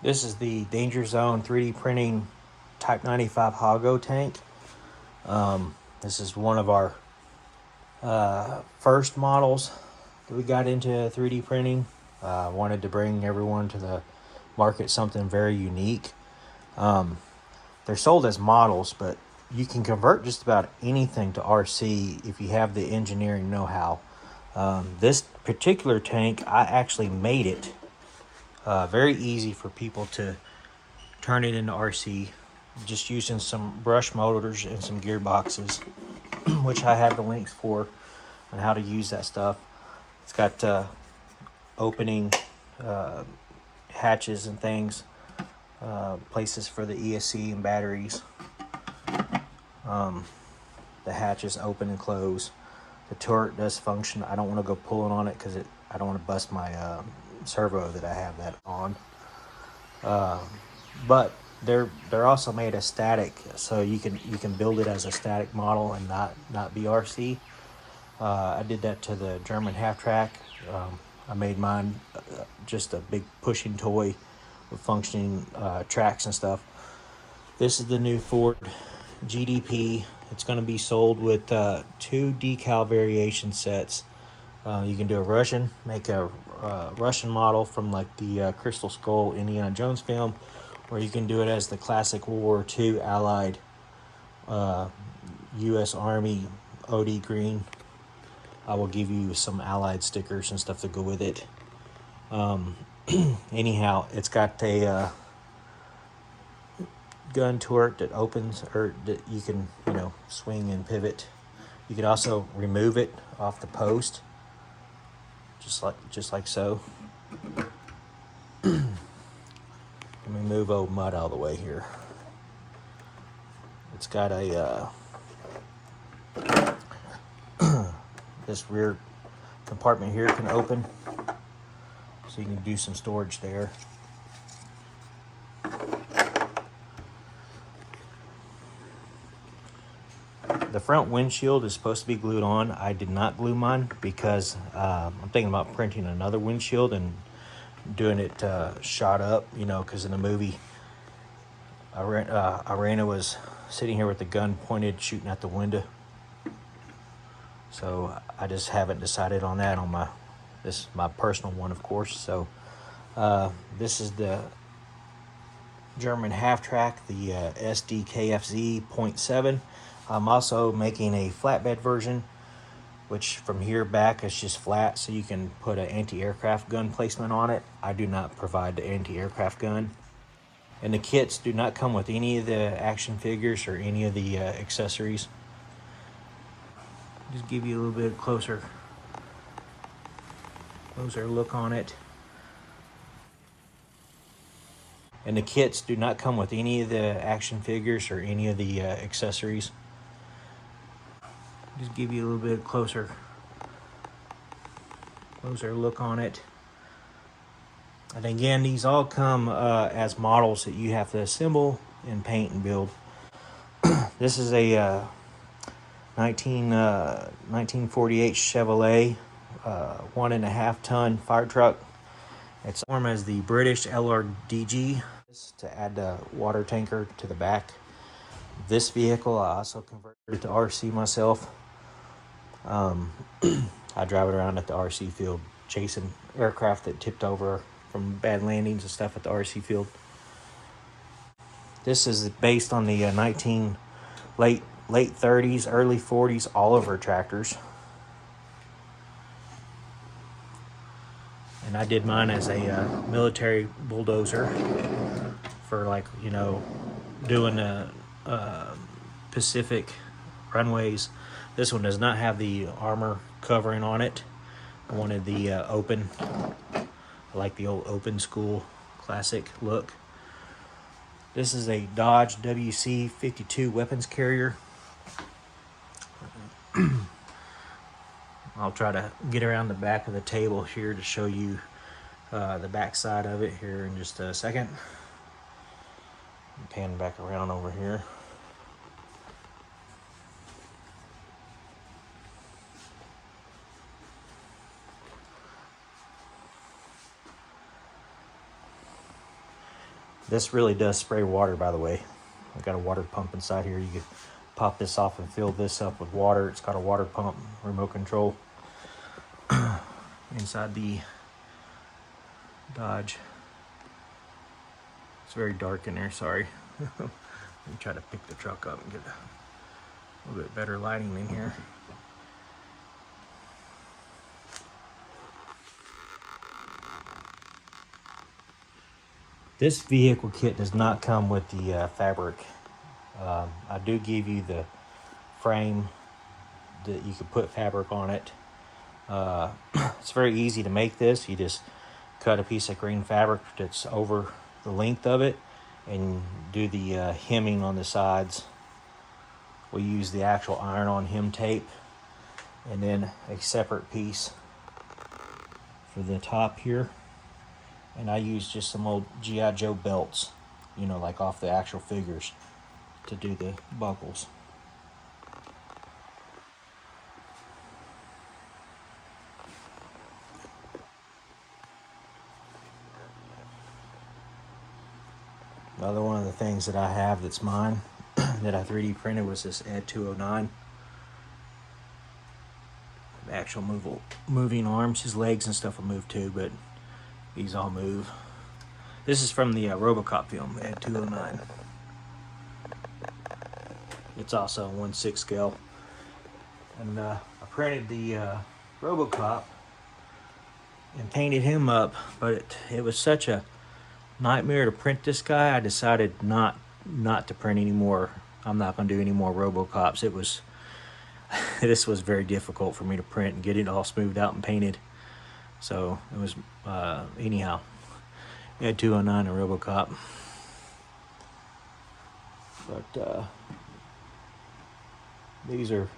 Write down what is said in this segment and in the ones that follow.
This is the Danger Zone 3D printing Type 95 Hago tank. This is one of our first models that we got into 3D printing. Wanted to bring everyone to the market something very unique. They're sold as models, but you can convert just about anything to RC if you have the engineering know-how. This particular tank, I actually made it very easy for people to turn it into RC, just using some brush motors and some gearboxes, which I have the links for on how to use that stuff. It's got opening hatches and things, places for the ESC and batteries. The hatches open and close. The turret does function. I don't want to go pulling on it because I don't want to bust my servo that I have that on. But they're also made as static, so you can build it as a static model and not be RC. I did that to the German half track. I made mine just a big pushing toy with functioning tracks and stuff. This is the new Ford GDP. It's going to be sold with 2 decal variation sets. You can do a Russian, make a Russian model from like the Crystal Skull Indiana Jones film, or you can do it as the classic World War II Allied U.S. Army OD green. I will give you some Allied stickers and stuff to go with it. Anyhow, it's got a gun turret that opens, or that you can swing and pivot. You could also remove it off the post, just like so. Let me move old mud out of the way here. It's got a this rear compartment here can open, so you can do some storage there. The front windshield is supposed to be glued on. I did not glue mine because I'm thinking about printing another windshield and doing it shot up, because in the movie Irina was sitting here with the gun pointed shooting at the window. So I just haven't decided on that on this is my personal one, of course. So this is the German half track, the SDKFZ 0.7. I'm also making a flatbed version, which from here back is just flat, so you can put an anti-aircraft gun placement on it. I do not provide the anti-aircraft gun. And the kits do not come with any of the action figures or any of the accessories. Just give you a little bit closer look on it. And the kits do not come with any of the action figures or any of the accessories. Just give you a little bit closer look on it. And again, these all come as models that you have to assemble and paint and build. This is a 1948 Chevrolet 1.5 ton fire truck. It's formed as the British LRDG to add the water tanker to the back. This vehicle I also converted to RC myself. I drive it around at the RC field, chasing aircraft that tipped over from bad landings and stuff at the RC field. This is based on the late 30s, early 40s Oliver tractors. And I did mine as a military bulldozer for doing the Pacific runways. This one does not have the armor covering on it. I wanted the open, I like the old open school classic look. This is a Dodge WC-52 weapons carrier. I'll try to get around the back of the table here to show you the back side of it here in just a second. Pan back around over here. This really does spray water, by the way. I've got a water pump inside here. You can pop this off and fill this up with water. It's got a water pump, remote control inside the Dodge. It's very dark in there, sorry. Let me try to pick the truck up and get a little bit better lighting in here. This vehicle kit does not come with the fabric. I do give you the frame that you can put fabric on it. It's very easy to make this. You just cut a piece of green fabric that's over the length of it and do the hemming on the sides. We use the actual iron-on hem tape and then a separate piece for the top here. And I use just some old G.I. Joe belts, you know, like off the actual figures to do the buckles. Another one of the things that I have that's mine that I 3D printed was this Ed 209. The actual moving arms. His legs and stuff will move too, but these all move. This is from the RoboCop film, Ed 209. It's also 1/6 scale. And I printed the RoboCop and painted him up, but it was such a nightmare to print this guy. I decided not to print anymore. I'm not going to do any more RoboCops. It was this was very difficult for me to print and get it all smoothed out and painted. So it was, anyhow, Ed 209 and RoboCop. But these are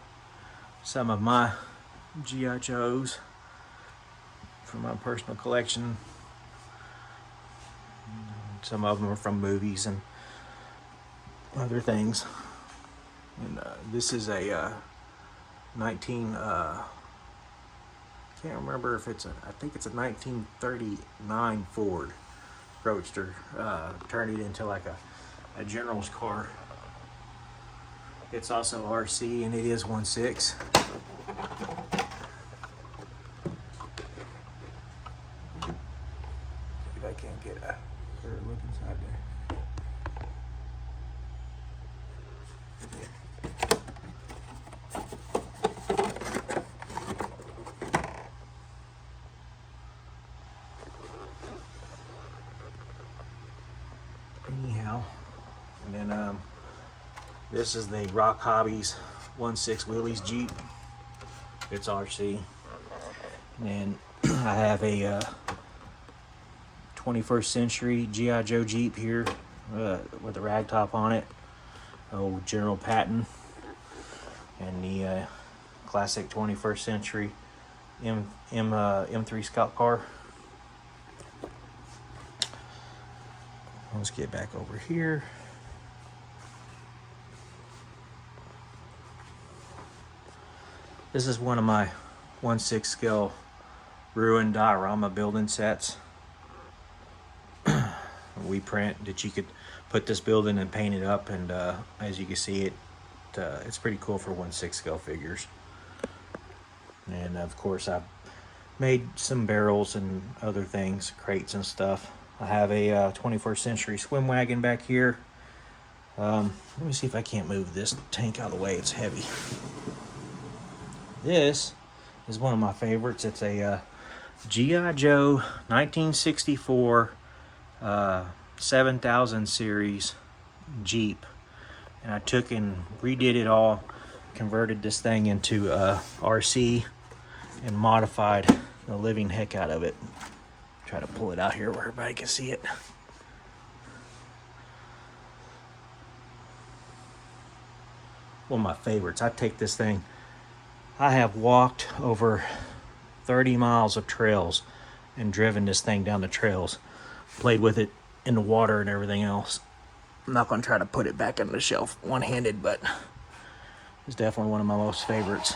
some of my G.I. Joes from my personal collection. Some of them are from movies and other things. And this is a 19... can't remember if it's I think it's a 1939 Ford Roadster. Turned it into like a general's car. It's also RC and it is 1/6. If I can't get a better look inside there. Anyhow, and then this is the Rock Hobbies 1/6 Willys Jeep. It's RC. And then I have a 21st century G.I. Joe Jeep here with a rag top on it. Old General Patton. And the classic 21st century M3 Scout car. Let's get back over here. This is one of my 1/6 scale ruined diorama building sets. We print that you could put this building and paint it up, and as you can see, it's pretty cool for 1/6 scale figures. And of course, I've made some barrels and other things, crates and stuff. I have a 21st century swim wagon back here. Let me see if I can't move this tank out of the way. It's heavy. This is one of my favorites. It's a G.I. Joe 1964 7000 series Jeep. And I took and redid it all, converted this thing into RC, and modified the living heck out of it. Try to pull it out here where everybody can see it. One of my favorites. I take this thing. I have walked over 30 miles of trails and driven this thing down the trails. Played with it in the water and everything else. I'm not going to try to put it back on the shelf one-handed, but it's definitely one of my most favorites.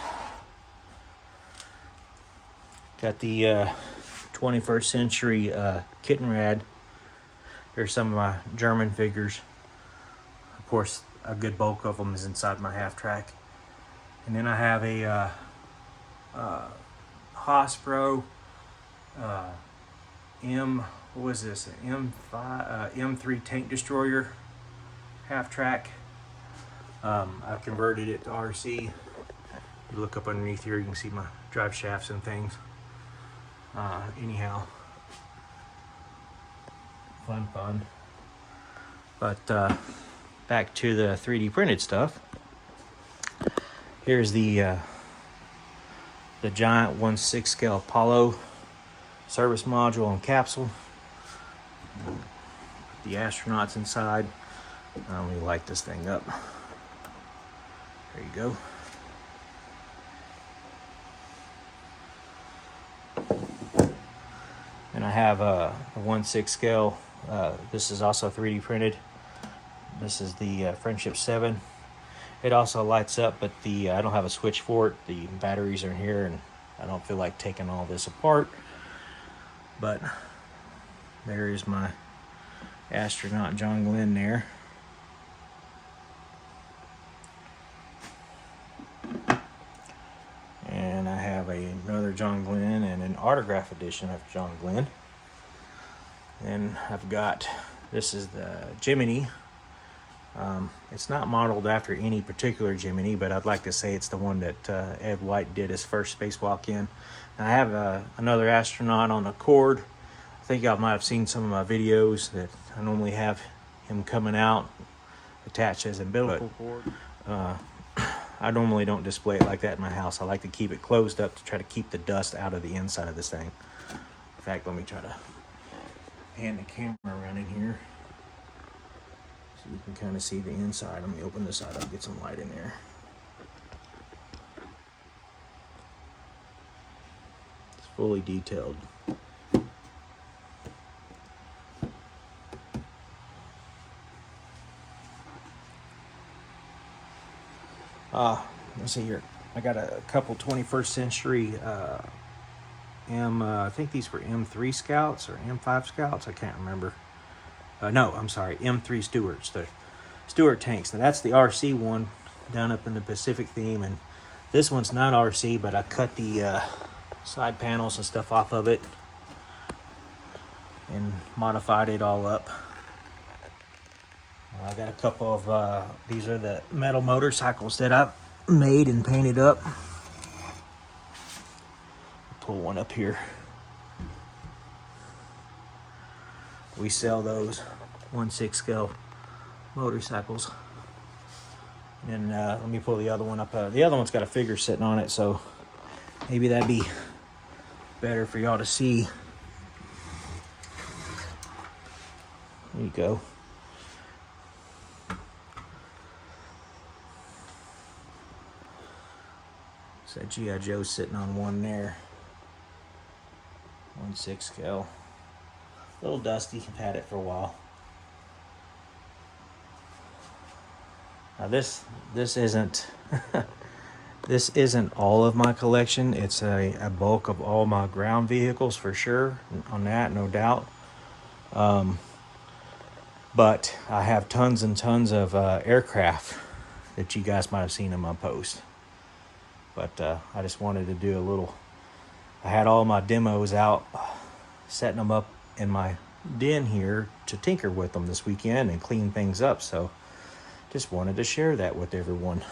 Got the 21st century Kitten Rad. Here's some of my German figures. Of course, a good bulk of them is inside my half track. And then I have a Hasbro what was this? An M3 tank destroyer half track. I've converted it to RC. You look up underneath here, you can see my drive shafts and things. Anyhow, fun. But back to the 3D printed stuff. Here's the giant 1/6 scale Apollo service module and capsule. The astronauts inside. Let me light this thing up. There you go. And I have a 1/6 scale. This is also 3D printed. This is the Friendship 7. It also lights up, but I don't have a switch for it. The batteries are in here, and I don't feel like taking all this apart. But there is my astronaut John Glenn there. And I have another John Glenn and an autograph edition of John Glenn. And I've got, this is the Gemini. It's not modeled after any particular Gemini, but I'd like to say it's the one that Ed White did his first spacewalk in. And I have another astronaut on a cord. I think y'all might have seen some of my videos that I normally have him coming out attached as an umbilical cord. I normally don't display it like that in my house. I like to keep it closed up to try to keep the dust out of the inside of this thing. In fact, let me try to pan the camera around in here so you can kind of see the inside. Let me open this side up, get some light in there. It's fully detailed. Let's see here. I got a couple 21st century I think these were M3 Scouts or M5 Scouts. I can't remember. No, I'm sorry, M3 Stuarts, the Stuart tanks. Now that's the RC one down up in the Pacific theme, and this one's not RC, but I cut the side panels and stuff off of it and modified it all up. I got a couple of these are the metal motorcycles that I've made and painted up. Pull one up here. We sell those 1/6 scale motorcycles. And let me pull the other one up. The other one's got a figure sitting on it, so maybe that'd be better for y'all to see. There you go. So G.I. Joe sitting on one there. 1/6 scale. A little dusty. I've had it for a while. Now this isn't this isn't all of my collection. It's a bulk of all my ground vehicles for sure. On that, no doubt. But I have tons and tons of aircraft that you guys might have seen in my post. But I just wanted to do a little. I had all my demos out, setting them up in my den here to tinker with them this weekend and clean things up. So just wanted to share that with everyone.